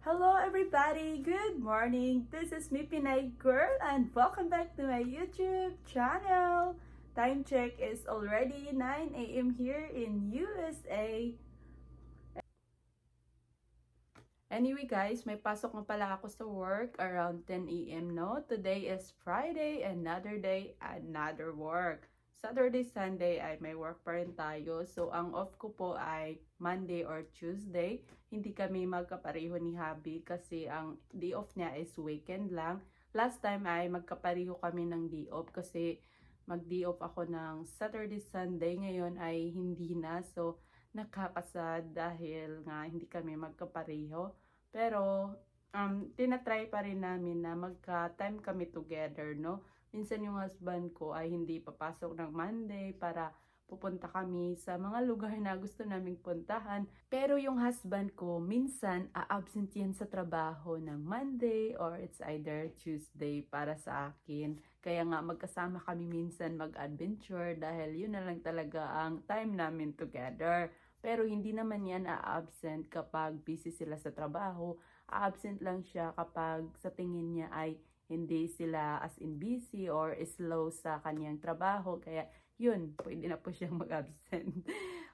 Hello everybody! Good morning! This is me Pinay Girl and welcome back to my YouTube channel! Time check is already 9 a.m. here in USA. Anyway guys, may pasok na pala ako sa work around 10 a.m. no? Today is Friday, another day, another work. Saturday, Sunday ay may work pa rin tayo. So, ang off ko po ay Monday or Tuesday. Hindi kami magkapareho ni Habi kasi ang day off niya is weekend lang. Last time ay magkapareho kami ng day off kasi mag-day off ako ng Saturday, Sunday. Ngayon ay hindi na. So, nakakasad dahil nga hindi kami magkapareho. Pero, tinatry pa rin namin na magka-time kami together, no? Minsan yung husband ko ay hindi papasok ng Monday para pupunta kami sa mga lugar na gusto naming puntahan. Pero yung husband ko, minsan a-absent yan sa trabaho ng Monday or it's either Tuesday para sa akin. Kaya nga magkasama kami minsan mag-adventure dahil yun na lang talaga ang time namin together. Pero hindi naman yan a-absent kapag busy sila sa trabaho. A-absent lang siya kapag sa tingin niya ay hindi sila as in busy or slow sa kanyang trabaho. Kaya yun, pwede na po siyang mag-absent.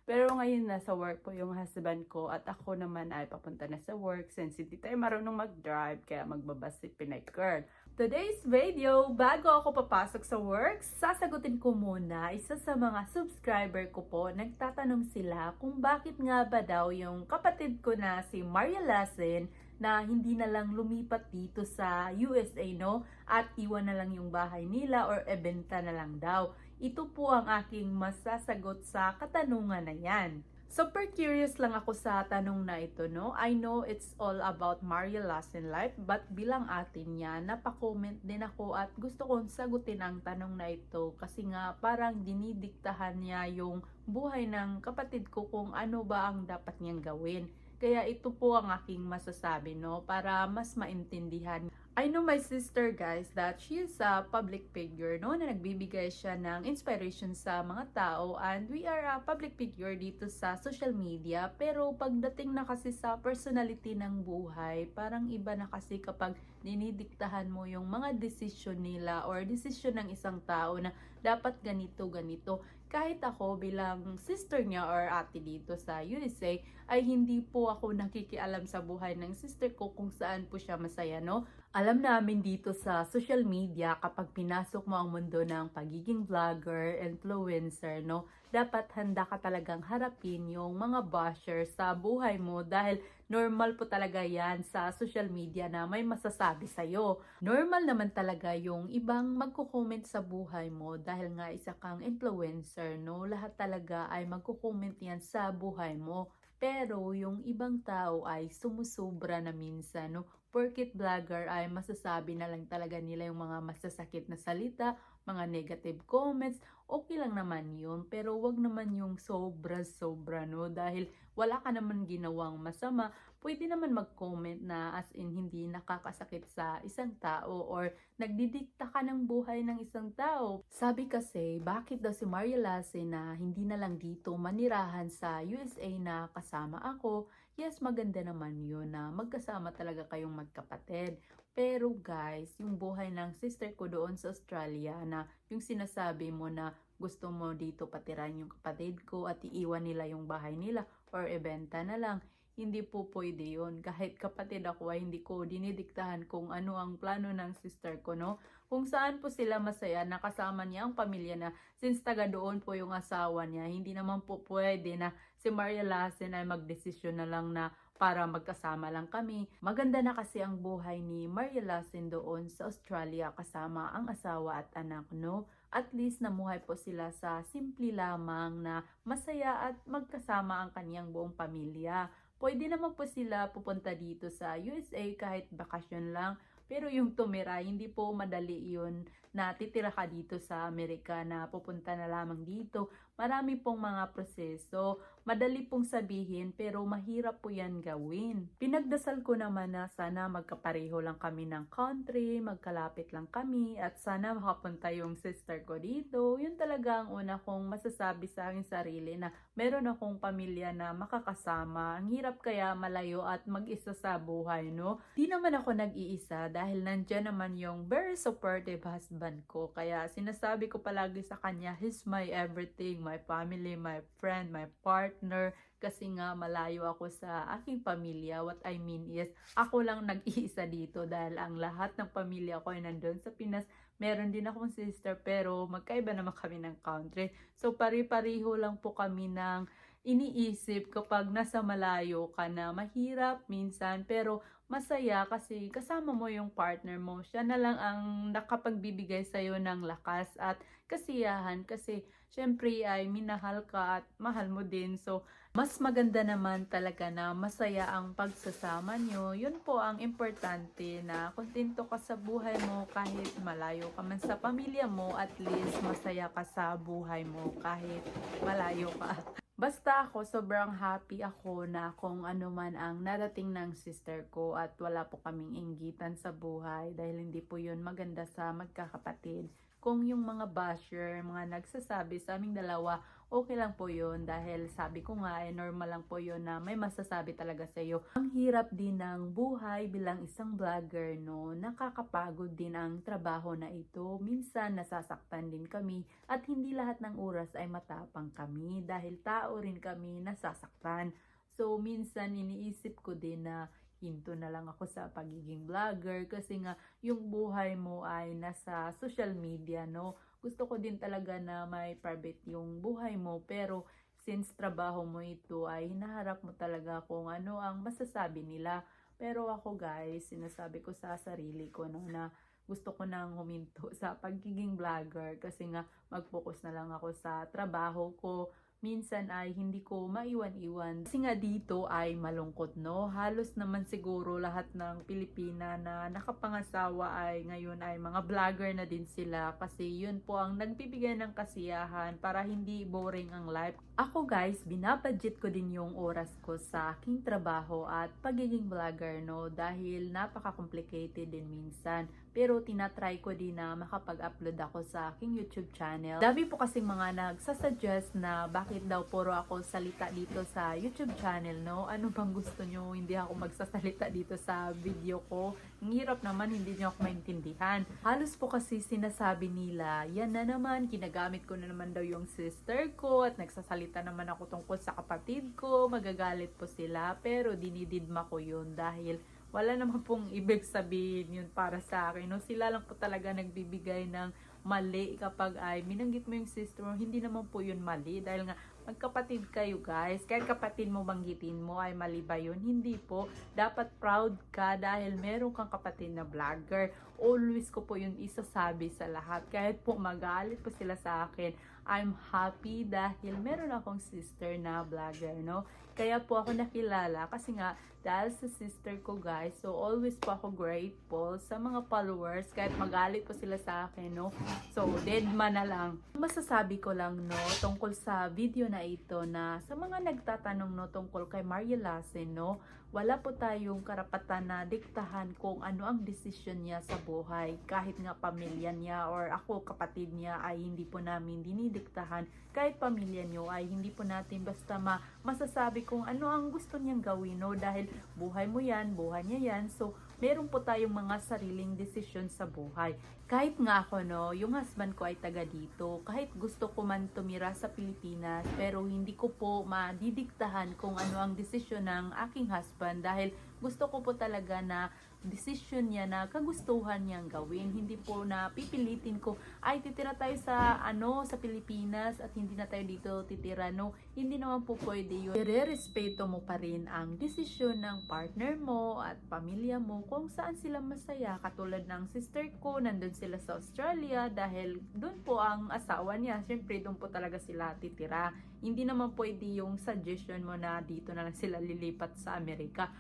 Pero ngayon nasa work po yung husband ko at ako naman ay papunta na sa work since hindi tayo marunong mag-drive kaya magbabas si Pinay Girl. Today's video, bago ako papasok sa work, sasagutin ko muna isa sa mga subscriber ko po. Nagtatanong sila kung bakit nga ba daw yung kapatid ko na si Maria Lassen na hindi na lang lumipat dito sa USA, no? At iwan na lang yung bahay nila or ebenta na lang daw. Ito po ang aking masasagot sa katanungan na yan. Super curious lang ako sa tanong na ito, no? I know it's all about Maria Lassen life, but bilang atin niya, napakomment din ako at gusto kong sagutin ang tanong na ito kasi nga parang dinidiktahan niya yung buhay ng kapatid ko kung ano ba ang dapat niyang gawin. Kaya ito po ang aking masasabi, no? Para mas maintindihan. I know my sister, guys, that she is a public figure, no? Na nagbibigay siya ng inspiration sa mga tao. And we are a public figure dito sa social media. Pero pagdating na kasi sa personality ng buhay, parang iba na kasi kapag dinidiktahan mo yung mga decision nila or decision ng isang tao na dapat ganito, ganito. Kahit ako bilang sister niya or ate dito sa USA, ay hindi po ako nakikialam sa buhay ng sister ko kung saan po siya masaya, no? Alam namin dito sa social media kapag pinasok mo ang mundo ng pagiging vlogger, influencer, no? Dapat handa ka talagang harapin yung mga bashers sa buhay mo dahil normal po talaga yan sa social media na may masasabi sa'yo. Normal naman talaga yung ibang magko-comment sa buhay mo dahil nga isa kang influencer, no? Lahat talaga ay magko-comment yan sa buhay mo. Pero yung ibang tao ay sumusobra na minsan, no? Porket vlogger ay masasabi na lang talaga nila yung mga masasakit na salita, mga negative comments, okay lang naman yun. Pero wag naman yung sobra-sobra, no? Dahil wala ka naman ginawang masama, pwede naman mag-comment na as in hindi nakakasakit sa isang tao or nagdidikta ka ng buhay ng isang tao. Sabi kasi, bakit daw si Maria Lassen na hindi na lang dito manirahan sa USA na kasama ako? Yes, maganda naman yun na magkasama talaga kayong magkapatid. Pero guys, yung buhay ng sister ko doon sa Australia na yung sinasabi mo na gusto mo dito patiran yung kapatid ko at iiwan nila yung bahay nila or ibenta na lang. Hindi po pwede yun. Kahit kapatid ako ay hindi ko dinidiktahan kung ano ang plano ng sister ko, no? Kung saan po sila masaya, nakasama niya ang pamilya na since taga doon po yung asawa niya, hindi naman po pwede na si Maria Lassen ay magdesisyon na lang na para magkasama lang kami. Maganda na kasi ang buhay ni Maria Lassen doon sa Australia kasama ang asawa at anak, no? At least namuhay po sila sa simple lamang na masaya at magkasama ang kaniyang buong pamilya. Pwede naman po sila pupunta dito sa USA kahit bakasyon lang. Pero yung tumira, hindi po madali yun na titira ka dito sa Amerika na pupunta na lamang dito. Marami pong mga proseso. Madali pong sabihin pero mahirap po yan gawin. Pinagdasal ko naman na sana magkapareho lang kami ng country, magkalapit lang kami at sana makapunta yung sister ko dito. Yun talaga ang una kong masasabi sa aking sarili na meron akong pamilya na makakasama. Ang hirap kaya malayo at mag-isa sa buhay, no? Di naman ako nag-iisa dahil nandyan naman yung very supportive husband ko. Kaya sinasabi ko palagi sa kanya, he's my everything, my family, my friend, my partner. Kasi nga malayo ako sa aking pamilya. What I mean is, ako lang nag-iisa dito dahil ang lahat ng pamilya ko ay nandun sa Pinas. Meron din akong sister pero magkaiba naman kami ng country. So pari-pariho lang po kami ng iniisip kapag nasa malayo ka na mahirap minsan pero masaya kasi kasama mo yung partner mo. Siya na lang ang nakapagbibigay sa'yo ng lakas at kasiyahan kasi syempre ay minahal ka at mahal mo din. So mas maganda naman talaga na masaya ang pagsasama nyo. Yun po ang importante na kontento ka sa buhay mo kahit malayo ka man sa pamilya mo, at least masaya ka sa buhay mo kahit malayo ka. Basta ako, sobrang happy ako na kung ano man ang narating ng sister ko at wala po kaming inggitan sa buhay dahil hindi po yun maganda sa magkakapatid. Kung yung mga basher, mga nagsasabi sa aming dalawa, okay lang po yun dahil sabi ko nga, normal lang po yun na may masasabi talaga sa iyo. Ang hirap din ng buhay bilang isang vlogger, no? Nakakapagod din ang trabaho na ito. Minsan nasasaktan din kami at hindi lahat ng oras ay matapang kami dahil tao rin kami nasasaktan. So minsan iniisip ko din na hinto na lang ako sa pagiging vlogger kasi nga yung buhay mo ay nasa social media, no? Gusto ko din talaga na may private yung buhay mo pero since trabaho mo ito ay hinaharap mo talaga kung ano ang masasabi nila. Pero ako guys, sinasabi ko sa sarili ko no, na gusto ko nang huminto sa pagiging vlogger kasi nga mag-focus na lang ako sa trabaho ko. Minsan ay hindi ko maiwan-iwan. Kasi nga dito ay malungkot, no? Halos naman siguro lahat ng Pilipina na nakapangasawa ay ngayon ay mga vlogger na din sila. Kasi yun po ang nagbibigay ng kasiyahan para hindi boring ang life. Ako guys, binabudget ko din yung oras ko sa aking trabaho at pagiging vlogger, no? Dahil napaka-complicated din minsan. Pero tinatry ko din na makapag-upload ako sa aking YouTube channel. Dami po kasing mga nagsasuggest na bakit daw puro ako salita dito sa YouTube channel, no? Ano bang gusto nyo? Hindi ako magsasalita dito sa video ko. Ang hirap naman, hindi nyo ako maintindihan. Halos po kasi sinasabi nila, yan na naman, ginagamit ko na naman daw yung sister ko at nagsasalita naman ako tungkol sa kapatid ko. Magagalit po sila pero dinididma ko yun dahil wala naman pong ibig sabihin yun para sa akin. No? Sila lang po talaga nagbibigay ng mali kapag ay minanggit mo yung sister mo. Hindi naman po yun mali dahil nga magkapatid kayo guys. Kahit kapatid mo banggitin mo ay mali ba yun? Hindi po. Dapat proud ka dahil meron kang kapatid na vlogger. Always ko po yun isasabi sa lahat. Kahit po magalit po sila sa akin, I'm happy dahil meron akong sister na vlogger, no? Kaya po ako nakilala kasi nga dahil sa sister ko guys. So always po ako grateful sa mga followers kahit magalit po sila sa akin, no? So dead man na lang. Masasabi ko lang, no, tungkol sa video na ito na sa mga nagtatanong, no, tungkol kay Mariel Lassen, no, wala po tayong karapatan na diktahan kung ano ang desisyon niya sa buhay. Kahit nga pamilya niya or ako kapatid niya ay hindi po namin dinidiktahan. Kahit pamilya niyo ay hindi po natin basta masasabi kung ano ang gusto niyang gawin, no? Dahil buhay mo yan, buhay niya yan. So, meron po tayong mga sariling desisyon sa buhay. Kahit nga ako, no, yung husband ko ay taga dito. Kahit gusto ko man tumira sa Pilipinas, pero hindi ko po madidiktahan kung ano ang desisyon ng aking husband dahil gusto ko po talaga na desisyon niya na kagustuhan niyang gawin. Hindi po na pipilitin ko, ay titira tayo sa sa Pilipinas at hindi na tayo dito titira. No, hindi naman po pwede yun. Irerespeto mo pa rin ang desisyon ng partner mo at pamilya mo kung saan sila masaya. Katulad ng sister ko, nandun sila sa Australia dahil doon po ang asawa niya. Siyempre doon po talaga sila titira. Hindi naman pwede yung suggestion mo na dito na lang sila lilipat sa Amerika.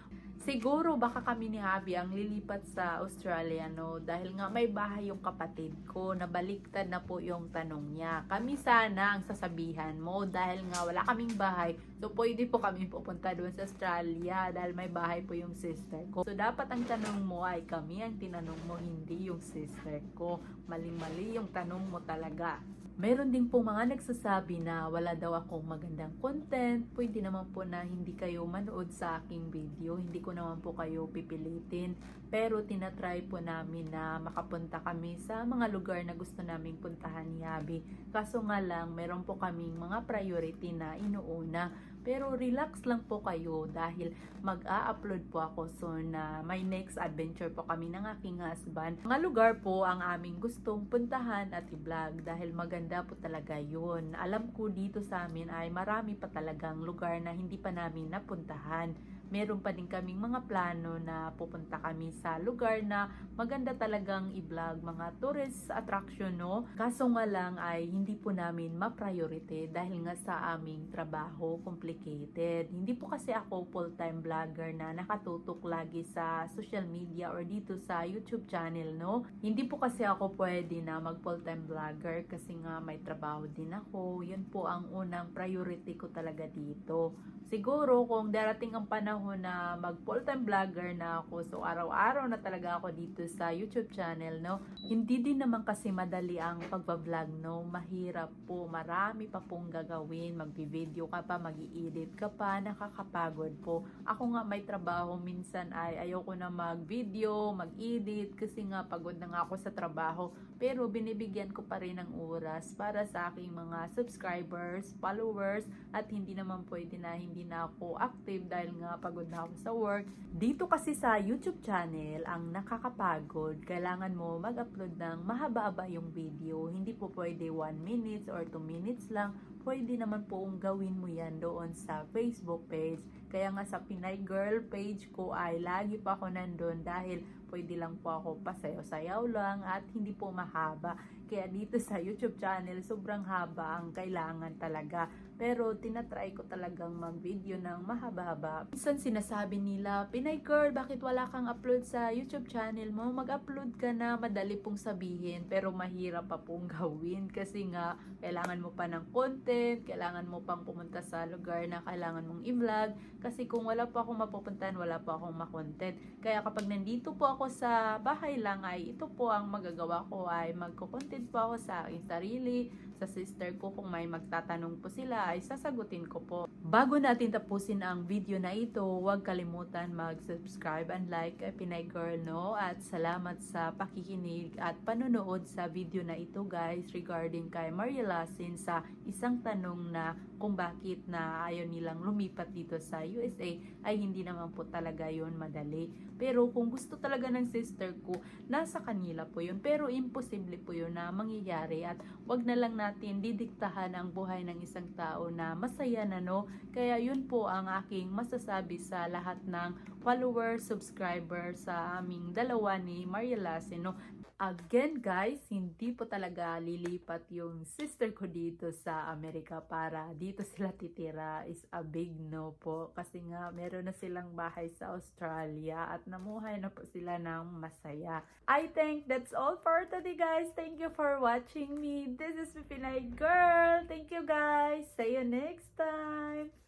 Siguro baka kami ni Habi ang lilipat sa Australia, no? Dahil nga may bahay yung kapatid ko, nabaliktad na po yung tanong niya. Kami sana ang sasabihan mo dahil nga wala kaming bahay. So pwede po kami pupunta doon sa Australia dahil may bahay po yung sister ko. So dapat ang tanong mo ay kami ang tinanong mo, hindi yung sister ko. Maling-mali yung tanong mo talaga. Meron din po mga nagsasabi na wala daw akong magandang content. Pwede naman po na hindi kayo manood sa aking video. Hindi ko naman po kayo pipilitin. Pero tinatry po namin na makapunta kami sa mga lugar na gusto naming puntahan ni Abby. Kaso nga lang, meron po kaming mga priority na inuuna. Pero relax lang po kayo dahil mag-a-upload po ako soon na may next adventure po kami ng aking husband. Mga lugar po ang aming gustong puntahan at i-vlog dahil maganda po talaga yun. Alam ko dito sa amin ay marami pa talagang lugar na hindi pa namin napuntahan. Meron pa din kaming mga plano na pupunta kami sa lugar na maganda talagang i-vlog, mga tourist attraction, no? Kaso nga lang ay hindi po namin ma-priority dahil nga sa aming trabaho, complicated. Hindi po kasi ako full-time vlogger na nakatutok lagi sa social media or dito sa YouTube channel, no? Hindi po kasi ako pwede na mag full-time vlogger kasi nga may trabaho din ako. Yun po ang unang priority ko talaga dito. Siguro kung darating ang panahon na mag full-time vlogger na ako, so araw-araw na talaga ako dito sa YouTube channel, no? Hindi din naman kasi madali ang pagbablog, no? Mahirap po, marami pa pong gagawin, magbi-video ka pa, mag-i-edit ka pa, nakakapagod po. Ako nga may trabaho, minsan ay ayoko na mag-video, mag-edit, kasi nga pagod na nga ako sa trabaho, pero binibigyan ko pa rin ng oras para sa aking mga subscribers, followers, at hindi naman pwede na hindi na ako active dahil nga pagod na ako sa work. Dito kasi sa YouTube channel, ang nakakapagod, kailangan mo mag-upload ng mahaba-haba yung video. Hindi po pwede 1 minutes or 2 minutes lang. Pwede naman pong gawin mo yan doon sa Facebook page. Kaya nga sa Pinay Girl page ko ay lagi pa ako nandun dahil pwede lang po ako pasayaw-sayaw lang at hindi po mahaba. Kaya dito sa YouTube channel, sobrang haba ang kailangan talaga. Pero tinatry ko talagang mag-video ng mahaba-haba. Minsan sinasabi nila, Pinay Girl, bakit wala kang upload sa YouTube channel mo? Mag-upload ka na, madali pong sabihin, pero mahirap pa pong gawin. Kasi nga, kailangan mo pa ng content, kailangan mo pang pumunta sa lugar na kailangan mong i-vlog. Kasi kung wala pa akong mapupuntahan, wala pa akong makontent. Kaya kapag nandito po ako sa bahay lang, ay ito po ang magagawa ko, ay magko-content po ako sa aking sarili, sa sister ko. Kung may magtatanong po sila ay sasagutin ko po. Bago natin tapusin ang video na ito, huwag kalimutan mag-subscribe and like kay Pinay Girl, no? At salamat sa pakikinig at panonood sa video na ito, guys, regarding kay Maria Lasin sa isang tanong na kung bakit na ayaw nilang lumipat dito sa USA ay hindi naman po talaga yon madali. Pero kung gusto talaga ng sister ko, nasa kanila po yun. Pero imposible po yun na mangyayari at wag na lang natin didiktahan ang buhay ng isang tao na masaya na, no? Kaya yun po ang aking masasabi sa lahat ng followers, subscribers sa aming dalawa ni Maria Lasin, no? Again, guys, hindi po talaga lilipat yung sister ko dito sa Amerika para dito sila titira, is a big no po. Kasi nga, meron na silang bahay sa Australia at namuhay na po sila ng masaya. I think that's all for today, guys. Thank you for watching me. This is Pinay Girl. Thank you, guys. See you next time.